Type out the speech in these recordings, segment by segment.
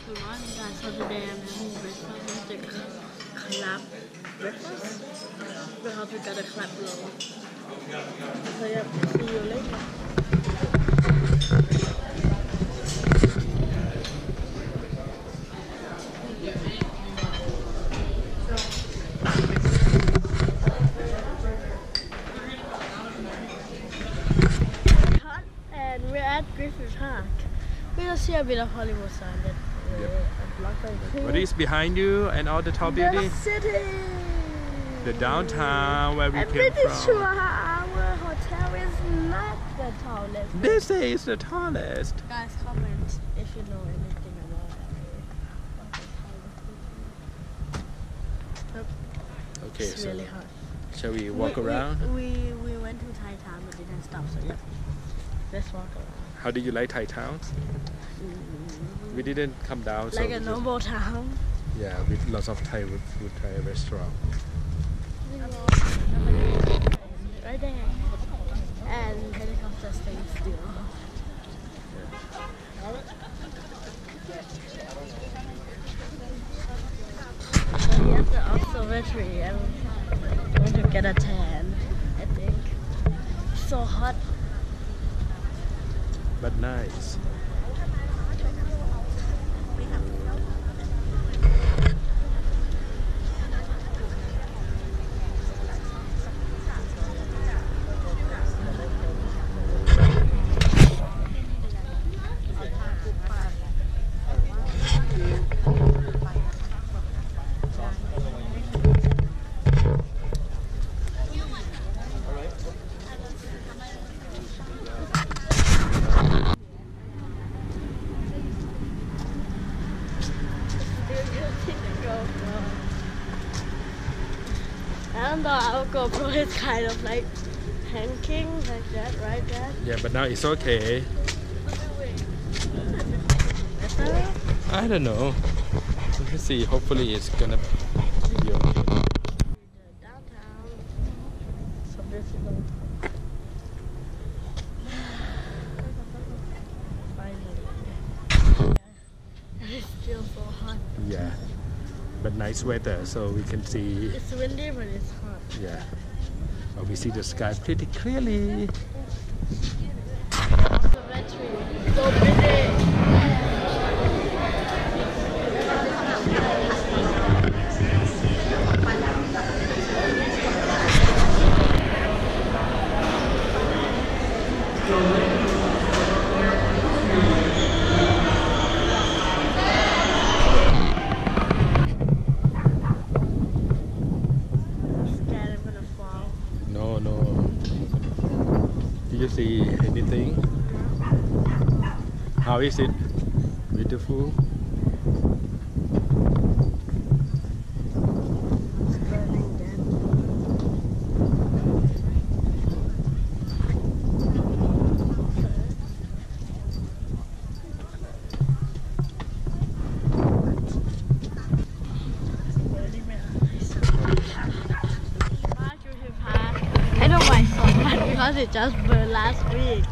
Good morning guys, so today I'm having breakfast with the club breakfast because we got a club roll. So yeah, see you later. And we're at Griffith Park. We just see a bit of Hollywood sign that what is behind you and all the tall buildings? The city! The downtown where we came from. I'm pretty sure our hotel is not the tallest. They say it's the tallest. Guys, comment if you know anything about it. Okay, it's so really hot. Shall we walk around? We went to Thai town but didn't stop, so yeah. Let's walk around. How do you like Thai towns? We didn't come down. Like so a normal town? Yeah, with lots of Thai food, Thai restaurant. Right there. And helicopter staying still. So we have the observatory and we're going to get a tan, I think. It's so hot. But nice. I don't know, our Gopro is kind of like hanging like that, right, Dad? Yeah, but now it's okay. Better? I don't know. Let's see. Hopefully it's gonna be okay. Downtown. So beautiful. Finally. And it's still so hot. Yeah. But nice weather, so we can see. It's windy, but it's hot. Yeah. But we see the sky pretty clearly. Observatory. So pretty. Did you see anything? How is it? Beautiful? I know why so much because it just burned last week.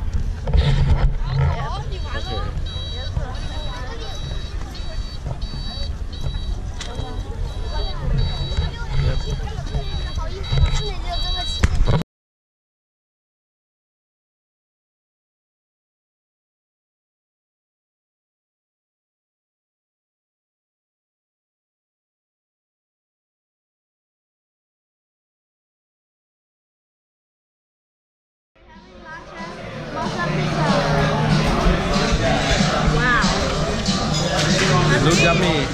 Look yummy.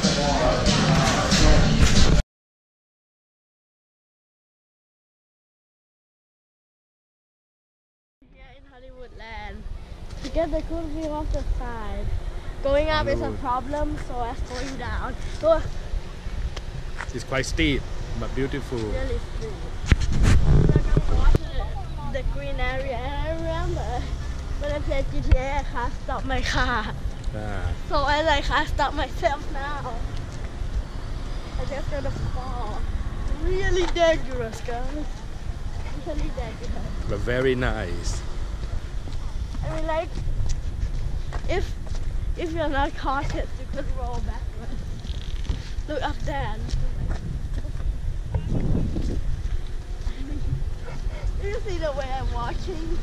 Here in Hollywood land, to get the good view of the side. Going up is a problem, so as going down. So It's quite steep, but beautiful. really steep. We're gonna watch the green area, and I remember when I played GTA, I can't stop my car. So I can't stop myself now. I just gonna fall. Really dangerous, guys. Really dangerous. But very nice. I mean, like, if If you're not cautious, you could roll backwards. Look up there. You see the way I'm watching?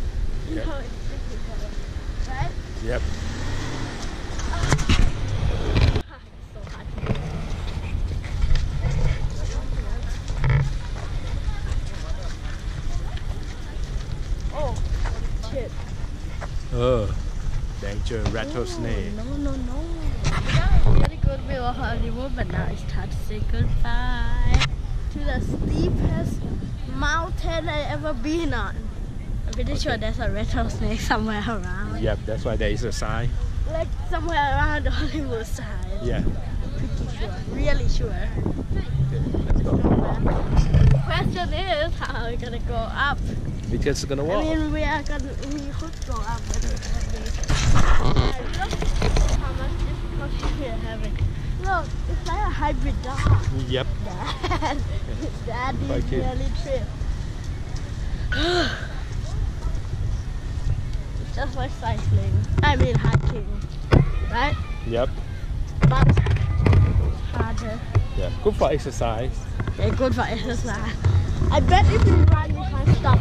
You Yep. know it's difficult, right? Yep. It's so hard to do. Oh, shit. Oh, danger rattlesnake. No. That was really good view of Hollywood, but now it's time to say goodbye to the steepest mountain I ever been on. I'm pretty sure there's a rattlesnake somewhere around. Yep, that's why there is a sign. Like somewhere around the Hollywood side. Yeah. Pretty sure. Really sure. Okay, let's go. The question is, how are we gonna go up? We're just gonna walk. I mean, we could go up, but it's look how much difficulty we're having. Look, it's like a hybrid dog. Yep. Daddy Quite cute. nearly tripped. It's just like cycling. I mean hiking, right? Yep. But harder. Yeah. Good for exercise. Yeah, good for exercise. I bet if we run, we can stop.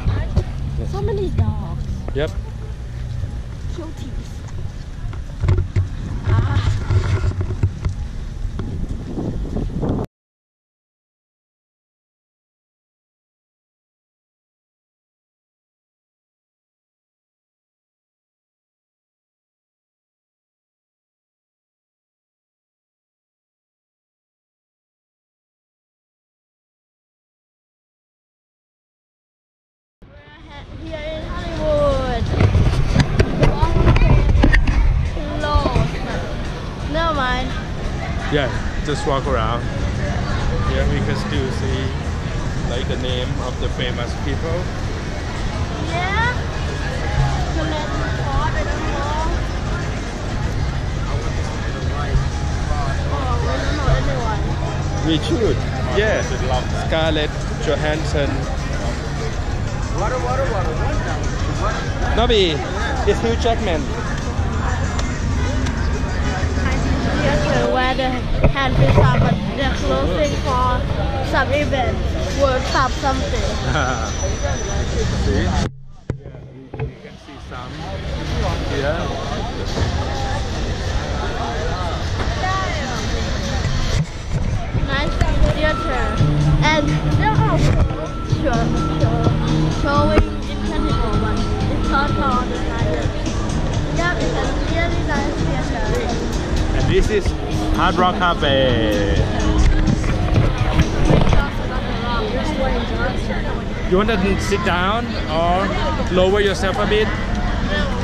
Yes. So many dogs. Yep. Cuties. Here in Hollywood. Never mind. Yeah, just walk around. Yeah, we can still see like the name of the famous people. Yeah. To let me talk, I don't know. Oh, we don't know anyone. We should. Yeah. Scarlett Johansson. Nobby, it's Hugh Jackman. Theater where the handprints are, but they're closing for some event, World Cup something. See? Yeah, we can see some here. Nice theater, and they're also showing Incredible one. It's not on the night. Yeah, it's a really nice theater. And this is Hard Rock Cafe. You want to sit down or lower yourself a bit?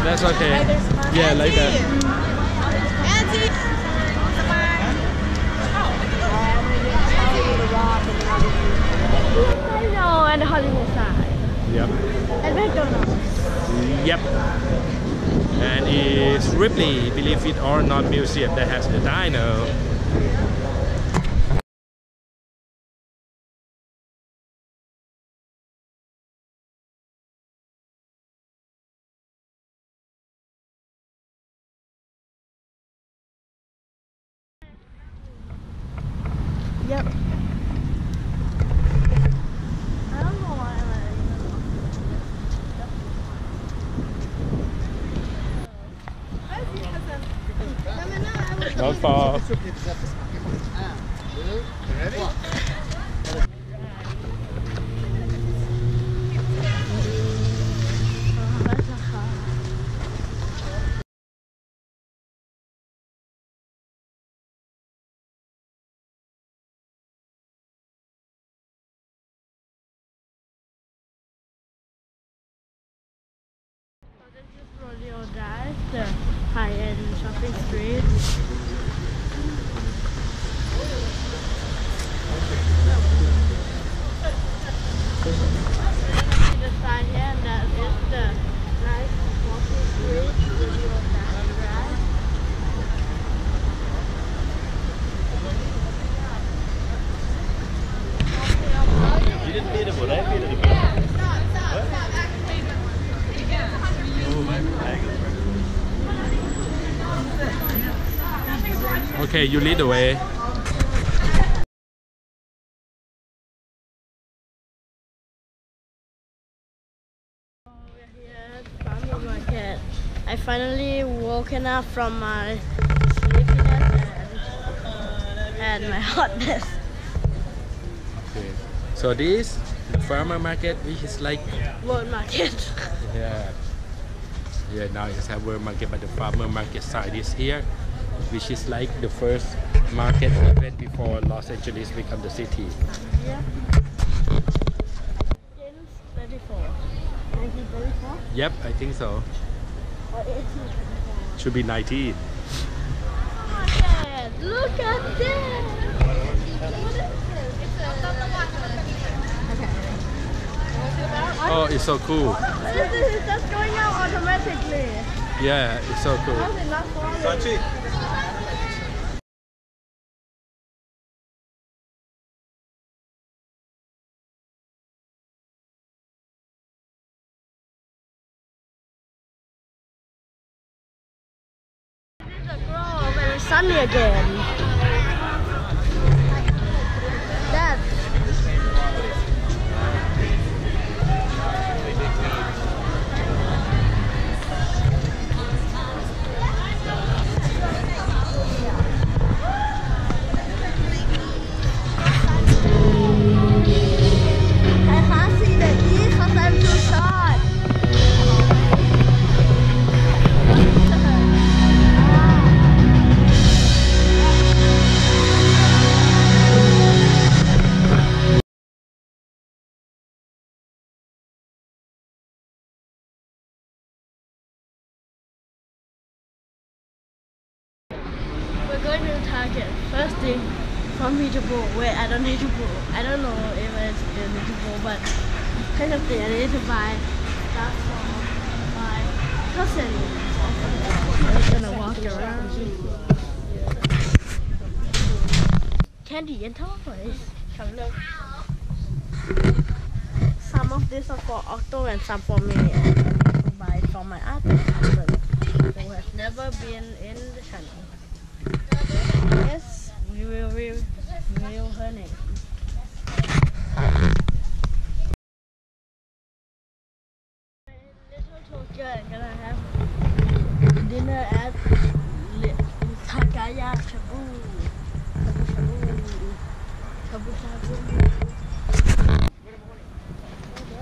That's okay. Yeah, like that. I know, and the Hollywood side. Yep. And McDonald's. Yep. And it's Ripley, believe it or not, museum that has the dino. Yep. I don't know why Don't fall. This is Rodeo Drive, the high-end shopping street. The sign here, and that is the nice walking street, Rodeo Drive. You didn't need it, but I needed it. Oh, my bag. Okay, you lead the way. We're here at the farmer market. I finally woken up from my sleepiness and my hotness. Okay. So this farmer market, which is like World market. yeah. Yeah, now it's a world market, but the farmer market side is here, which is like the first market event before Los Angeles become the city. Yeah. 1934. 1934? Yep, I think so. Or 1834? Should be 19. Market! Look at this! What is this? Oh, it's so cool. What is this? It's just going out automatically. Yeah, it's so cool. How is it not falling? This is a grove and it's sunny again. That's I can't see the E because I'm too short. We're going to Target. First thing, from me to bowl. Wait, I don't need to bowl. I don't know if I still need to bowl, but kind of thing I need to buy stuff for my cousin. We're gonna walk around. Candy and toys. Some of these are for Octo and some for me. And I need to buy for my other husband who has never been in the channel. Yes, we will reveal her name. Little Tokyo is gonna have dinner at Kagaya Shabu Shabu.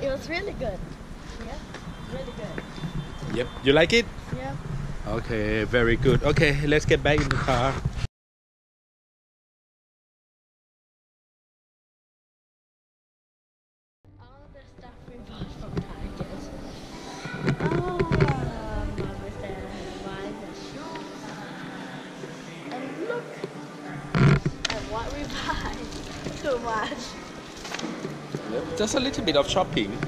It was really good. Yeah, really good. Yep. You like it? Yeah. Okay, very good. Okay, let's get back in the car. All the stuff we bought from Target. Mom is there buying the shoes. And look at what we buy. Too much. Yep. Just a little bit of shopping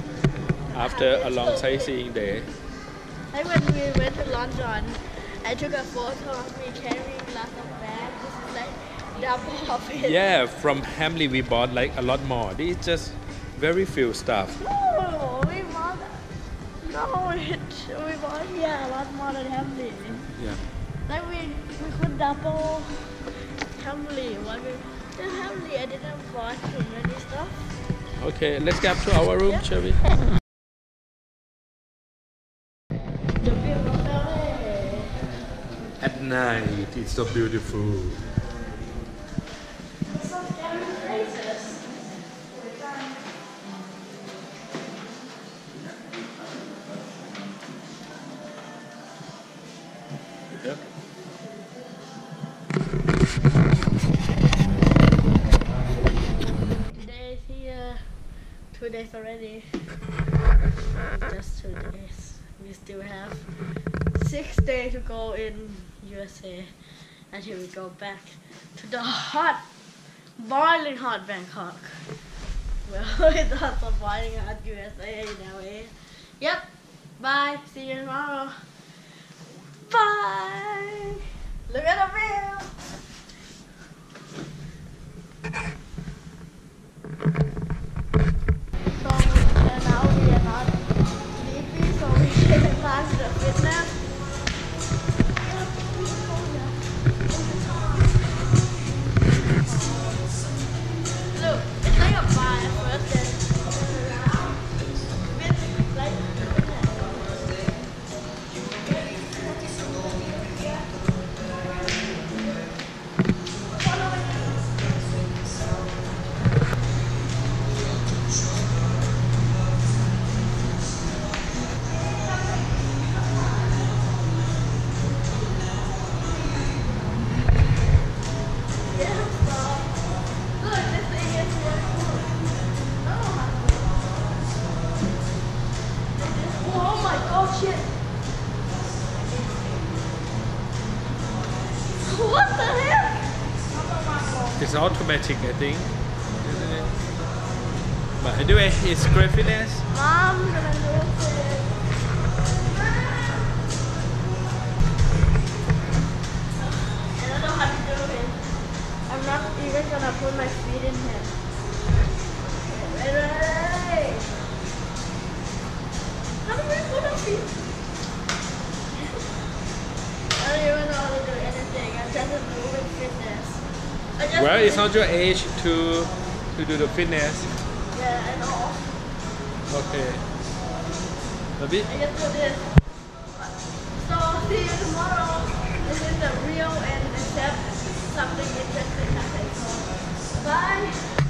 after a long sightseeing day. Like when we went to London, I took a photo of me carrying lots of bags. This is like double of it. Yeah, from Hamley we bought like a lot more. This is just very few stuff. No, we bought. No, we bought here a lot more than Hamley. Yeah. Like we could double Hamley. In Hamley, I didn't buy too many stuff. Okay, let's get to our room, shall we? At night, it's so beautiful. Yep. 2 days already. Just 2 days. We still have 6 days to go in USA until we go back to the hot, boiling hot Bangkok. Well, it's not so boiling hot USA in LA. Yep. Bye. See you tomorrow. Bye. Look at the view. Now we are not sleepy, so we can pass the fitness. what the hell? It's automatic, I think. Isn't it? But anyway, it's great fitness. Mom, gonna lose it. I don't know how to do it. I'm not even gonna put my feet in here. Ready? How do we put our feet? I don't even know how to do anything. I'm just moving fitness. Well, it's not your age to do the fitness. Yeah, I know. Okay. Baby? I just do this. So, see you tomorrow. This is the real and except something interesting happens. So, bye.